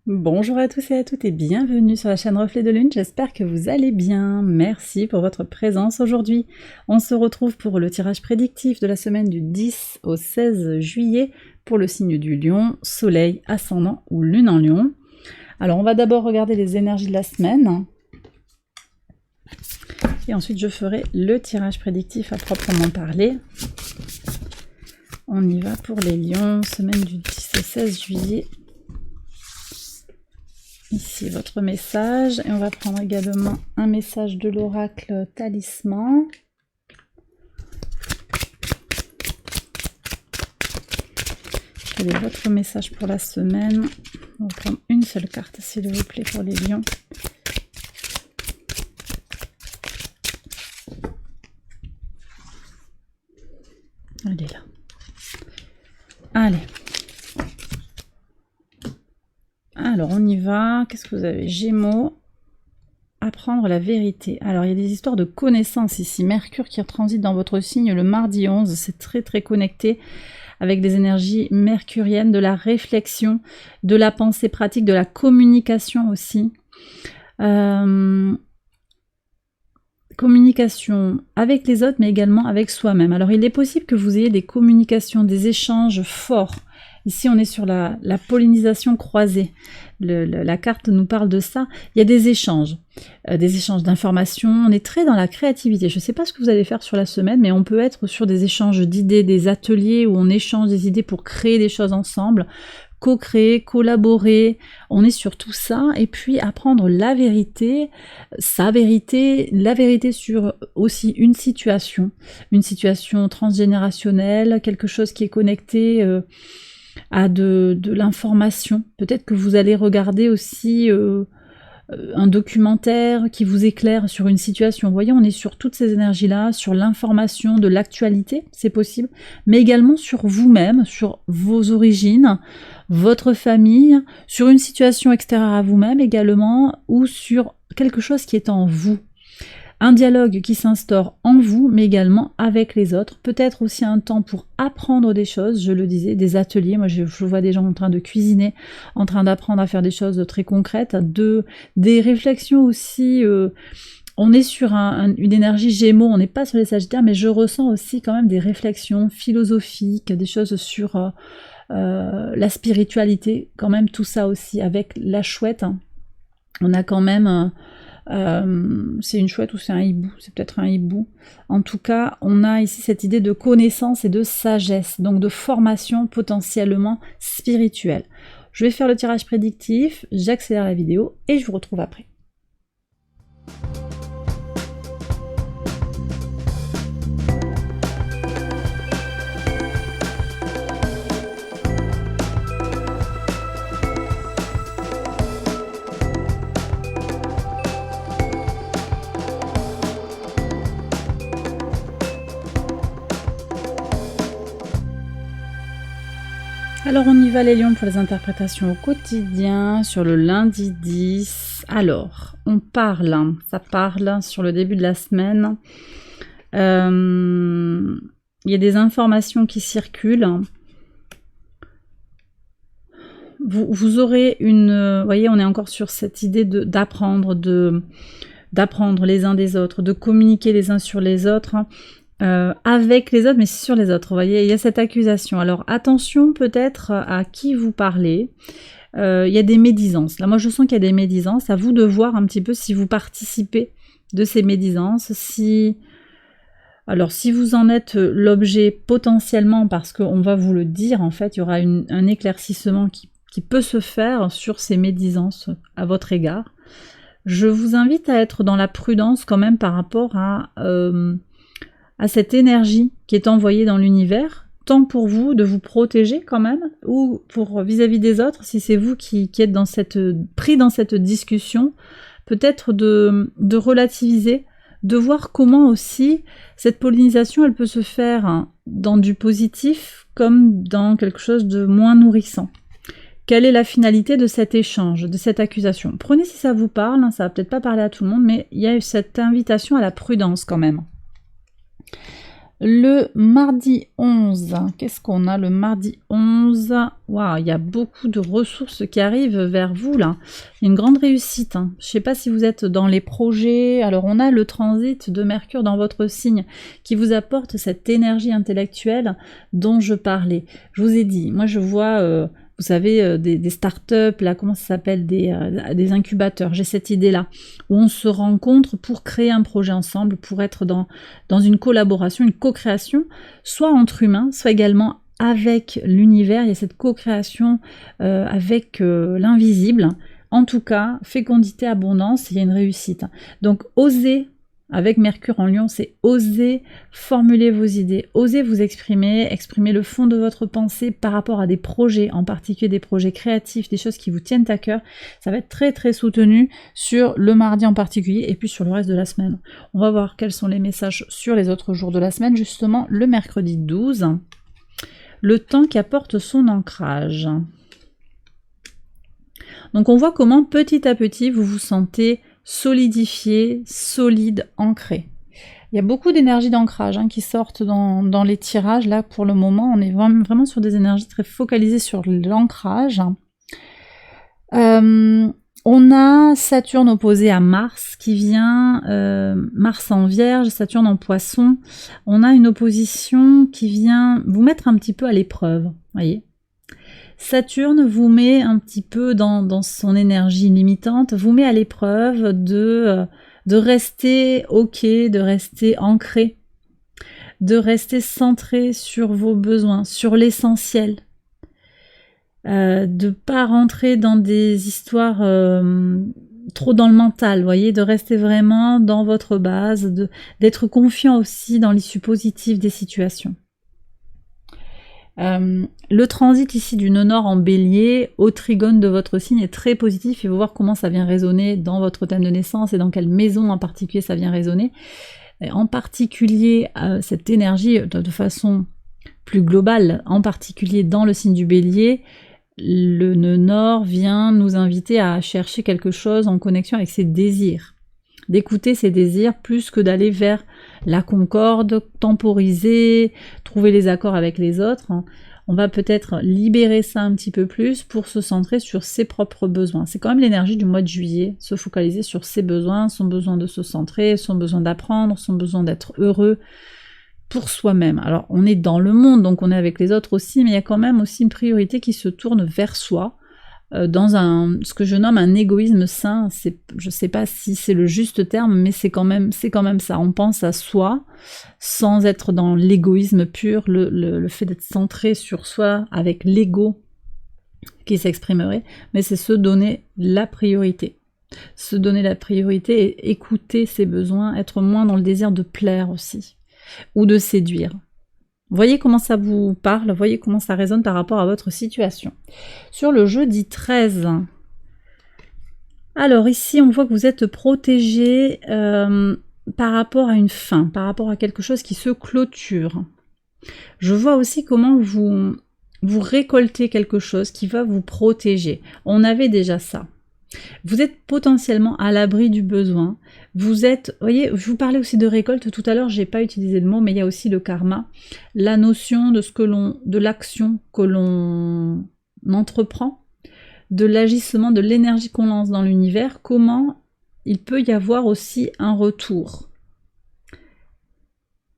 Bonjour à tous et à toutes et bienvenue sur la chaîne Reflet de Lune, j'espère que vous allez bien. Merci pour votre présence aujourd'hui. On se retrouve pour le tirage prédictif de la semaine du 10 au 16 juillet pour le signe du Lion, Soleil, Ascendant ou Lune en Lion. Alors on va d'abord regarder les énergies de la semaine et ensuite je ferai le tirage prédictif à proprement parler. On y va pour les Lions, semaine du 10 au 16 juillet. Ici votre message, et on va prendre également un message de l'oracle Talisman. Quel est votre message pour la semaine? On va prendre une seule carte s'il vous plaît pour les lions. Elle est là. Allez. Alors, on y va. Qu'est-ce que vous avez? Gémeaux. Apprendre la vérité. Alors, il y a des histoires de connaissances ici. Mercure qui transite dans votre signe le mardi 11. C'est très, très connecté avec des énergies mercuriennes, de la réflexion, de la pensée pratique, de la communication aussi. Communication avec les autres, mais également avec soi-même. Alors, il est possible que vous ayez des communications, des échanges forts. Ici, on est sur la pollinisation croisée. La carte nous parle de ça. Il y a des échanges d'informations. On est très dans la créativité. Je ne sais pas ce que vous allez faire sur la semaine, mais on peut être sur des échanges d'idées, des ateliers où on échange des idées pour créer des choses ensemble, co-créer, collaborer. On est sur tout ça. Et puis, apprendre la vérité, sa vérité, la vérité sur aussi une situation transgénérationnelle, quelque chose qui est connecté à de l'information. Peut-être que vous allez regarder aussi un documentaire qui vous éclaire sur une situation. Vous voyez, on est sur toutes ces énergies-là, sur l'information de l'actualité, c'est possible, mais également sur vous-même, sur vos origines, votre famille, sur une situation extérieure à vous-même également, ou sur quelque chose qui est en vous. Un dialogue qui s'instaure en vous, mais également avec les autres. Peut-être aussi un temps pour apprendre des choses, je le disais, des ateliers. Moi, je vois des gens en train de cuisiner, en train d'apprendre à faire des choses très concrètes, des réflexions aussi. On est sur une énergie Gémeaux, on n'est pas sur les Sagittaires, mais je ressens aussi quand même des réflexions philosophiques, des choses sur la spiritualité, quand même tout ça aussi, avec la chouette. On a quand même... c'est une chouette ou c'est un hibou? C'est peut-être un hibou. En tout cas, on a ici cette idée de connaissance et de sagesse, donc de formation potentiellement spirituelle. Je vais faire le tirage prédictif, j'accélère la vidéo et je vous retrouve après. Alors on y va les lions pour les interprétations au quotidien sur le lundi 10. Alors, on parle, ça parle sur le début de la semaine. Il y a des informations qui circulent. Vous aurez une... Vous voyez, on est encore sur cette idée d'apprendre les uns des autres, de communiquer les uns sur les autres. Avec les autres, mais sur les autres, vous voyez, il y a cette accusation. Alors attention peut-être à qui vous parlez. Il y a des médisances. Là, moi, je sens qu'il y a des médisances. À vous de voir un petit peu si vous participez de ces médisances. Alors, si vous en êtes l'objet potentiellement, parce qu'on va vous le dire, en fait, il y aura un éclaircissement qui peut se faire sur ces médisances à votre égard. Je vous invite à être dans la prudence quand même par rapport à cette énergie qui est envoyée dans l'univers, tant pour vous de vous protéger quand même, ou pour vis-à-vis des autres, si c'est vous qui êtes pris dans cette discussion, peut-être de relativiser, de voir comment aussi cette pollinisation, elle peut se faire dans du positif comme dans quelque chose de moins nourrissant. Quelle est la finalité de cet échange, de cette accusation? Prenez si ça vous parle, ça va peut-être pas parler à tout le monde, mais il y a cette invitation à la prudence quand même. le mardi 11, qu'est-ce qu'on a le mardi 11? Waouh, il y a beaucoup de ressources qui arrivent vers vous là. Il y a une grande réussite. Hein. Je ne sais pas si vous êtes dans les projets. Alors on a le transit de Mercure dans votre signe qui vous apporte cette énergie intellectuelle dont je parlais. Je vous ai dit, moi je vois... vous savez, des startups, là, comment ça s'appelle, des incubateurs. J'ai cette idée-là, où on se rencontre pour créer un projet ensemble, pour être dans une collaboration, une co-création, soit entre humains, soit également avec l'univers. Il y a cette co-création avec l'invisible. En tout cas, fécondité, abondance, il y a une réussite. Donc, osez. Avec Mercure en Lion, c'est oser formuler vos idées, oser vous exprimer, exprimer le fond de votre pensée par rapport à des projets, en particulier des projets créatifs, des choses qui vous tiennent à cœur. Ça va être très très soutenu sur le mardi en particulier et puis sur le reste de la semaine. On va voir quels sont les messages sur les autres jours de la semaine, justement le mercredi 12, le temps qui apporte son ancrage. Donc on voit comment petit à petit vous vous sentez solidifié, solide, ancré. Il y a beaucoup d'énergies d'ancrage qui sortent dans les tirages. Là, pour le moment, on est vraiment sur des énergies très focalisées sur l'ancrage. On a Saturne opposé à Mars qui vient, Mars en Vierge, Saturne en Poisson. On a une opposition qui vient vous mettre un petit peu à l'épreuve, voyez. Saturne vous met un petit peu dans son énergie limitante, vous met à l'épreuve de rester ok, de rester ancré, de rester centré sur vos besoins, sur l'essentiel, de pas rentrer dans des histoires trop dans le mental, vous voyez, de rester vraiment dans votre base, d'être confiant aussi dans l'issue positive des situations. Le transit ici du nœud nord en bélier au trigone de votre signe est très positif. Il faut voir comment ça vient résonner dans votre thème de naissance et dans quelle maison en particulier ça vient résonner. Et en particulier, cette énergie de façon plus globale, en particulier dans le signe du bélier, le nœud nord vient nous inviter à chercher quelque chose en connexion avec ses désirs. D'écouter ses désirs plus que d'aller vers la concorde, temporiser, trouver les accords avec les autres. On va peut-être libérer ça un petit peu plus pour se centrer sur ses propres besoins. C'est quand même l'énergie du mois de juillet, se focaliser sur ses besoins, son besoin de se centrer, son besoin d'apprendre, son besoin d'être heureux pour soi-même. Alors on est dans le monde, donc on est avec les autres aussi, mais il y a quand même aussi une priorité qui se tourne vers soi, dans ce que je nomme un égoïsme sain. Je ne sais pas si c'est le juste terme, mais c'est quand même ça. On pense à soi sans être dans l'égoïsme pur, le fait d'être centré sur soi avec l'ego qui s'exprimerait, mais c'est se donner la priorité. Se donner la priorité et écouter ses besoins, être moins dans le désir de plaire aussi, ou de séduire. Voyez comment ça vous parle, voyez comment ça résonne par rapport à votre situation. Sur le jeudi 13, alors ici on voit que vous êtes protégé par rapport à une fin, par rapport à quelque chose qui se clôture. Je vois aussi comment vous récoltez quelque chose qui va vous protéger. On avait déjà ça. Vous êtes potentiellement à l'abri du besoin. Vous êtes, voyez, je vous parlais aussi de récolte tout à l'heure, j'ai pas utilisé le mot, mais il y a aussi le karma, la notion de l'action que l'on entreprend, de l'agissement, de l'énergie qu'on lance dans l'univers, comment il peut y avoir aussi un retour.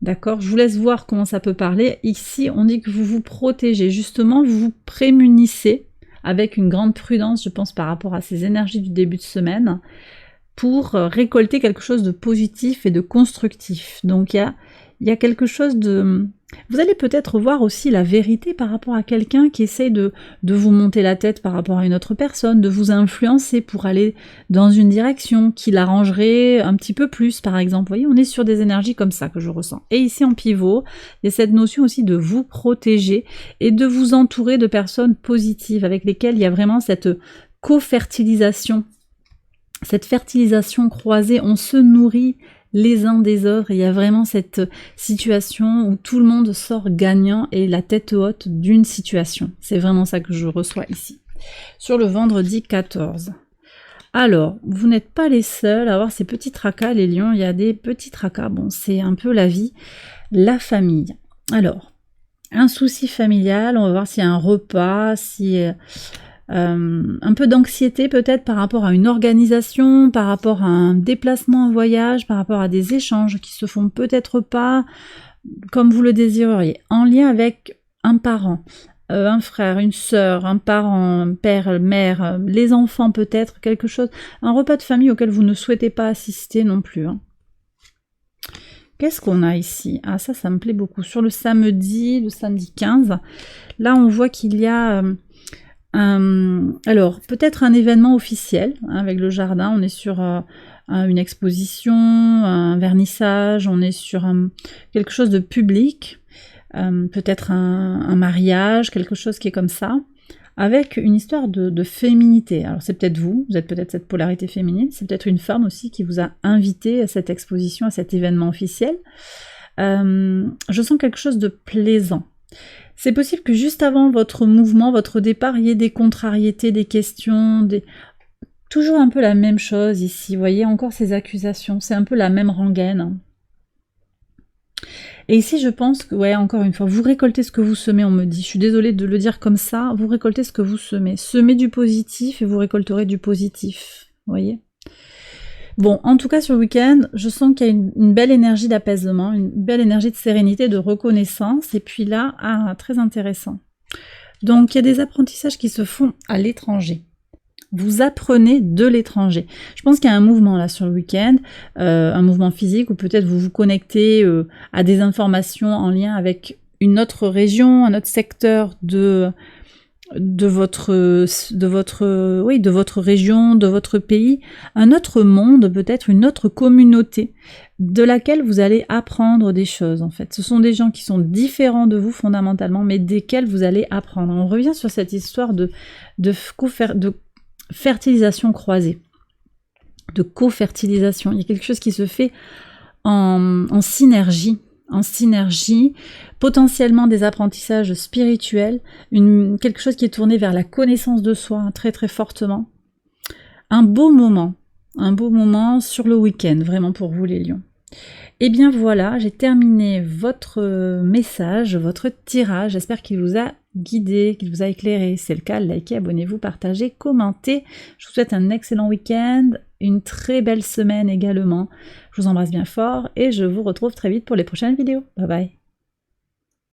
D'accord, je vous laisse voir comment ça peut parler. Ici, on dit que vous vous protégez, justement, vous vous prémunissez avec une grande prudence, je pense, par rapport à ces énergies du début de semaine, pour récolter quelque chose de positif et de constructif. Donc il y a quelque chose de... Vous allez peut-être voir aussi la vérité par rapport à quelqu'un qui essaye de vous monter la tête par rapport à une autre personne, de vous influencer pour aller dans une direction qui l'arrangerait un petit peu plus, par exemple. Vous voyez, on est sur des énergies comme ça que je ressens. Et ici en pivot, il y a cette notion aussi de vous protéger et de vous entourer de personnes positives avec lesquelles il y a vraiment cette co-fertilisation, cette fertilisation croisée. On se nourrit les uns des autres, il y a vraiment cette situation où tout le monde sort gagnant et la tête haute d'une situation. C'est vraiment ça que je reçois ici. Sur le vendredi 14. Alors, vous n'êtes pas les seuls à avoir ces petits tracas, les lions. Il y a des petits tracas. Bon, c'est un peu la vie, la famille. Alors, un souci familial, on va voir s'il y a un repas, si un peu d'anxiété peut-être par rapport à une organisation, par rapport à un déplacement en voyage, par rapport à des échanges qui se font peut-être pas comme vous le désireriez, en lien avec un parent, un frère, une sœur, un parent, un père, mère, les enfants peut-être, quelque chose, un repas de famille auquel vous ne souhaitez pas assister non plus. Hein. Qu'est-ce qu'on a ici? Ah ça me plaît beaucoup. Sur le samedi 15, là on voit qu'il y a... alors, peut-être un événement officiel hein, avec le jardin, on est sur une exposition, un vernissage, on est sur quelque chose de public, peut-être un mariage, quelque chose qui est comme ça, avec une histoire de féminité. Alors c'est peut-être vous êtes peut-être cette polarité féminine, c'est peut-être une femme aussi qui vous a invité à cette exposition, à cet événement officiel. Je sens quelque chose de plaisant. C'est possible que juste avant votre mouvement, votre départ, il y ait des contrariétés, des questions, toujours un peu la même chose ici. Vous voyez encore ces accusations, c'est un peu la même rengaine. Et ici, je pense que, ouais, encore une fois, vous récoltez ce que vous semez, on me dit. Je suis désolée de le dire comme ça, vous récoltez ce que vous semez. Semez du positif et vous récolterez du positif. Vous voyez ? Bon, en tout cas, sur le week-end, je sens qu'il y a une belle énergie d'apaisement, une belle énergie de sérénité, de reconnaissance. Et puis là, très intéressant. Donc, il y a des apprentissages qui se font à l'étranger. Vous apprenez de l'étranger. Je pense qu'il y a un mouvement là sur le week-end, un mouvement physique, ou peut-être vous vous connectez à des informations en lien avec une autre région, un autre secteur de votre région, de votre pays, un autre monde, peut-être une autre communauté de laquelle vous allez apprendre des choses en fait. Ce sont des gens qui sont différents de vous fondamentalement, mais desquels vous allez apprendre. On revient sur cette histoire de fertilisation croisée, de co-fertilisation. Il y a quelque chose qui se fait en synergie, potentiellement des apprentissages spirituels, quelque chose qui est tourné vers la connaissance de soi hein, très très fortement. Un beau moment sur le week-end, vraiment pour vous les lions. Et bien voilà, j'ai terminé votre message, votre tirage. J'espère qu'il vous a guidé, qu'il vous a éclairé. Si c'est le cas, likez, abonnez-vous, partagez, commentez. Je vous souhaite un excellent week-end, une très belle semaine également. Je vous embrasse bien fort et je vous retrouve très vite pour les prochaines vidéos. Bye bye.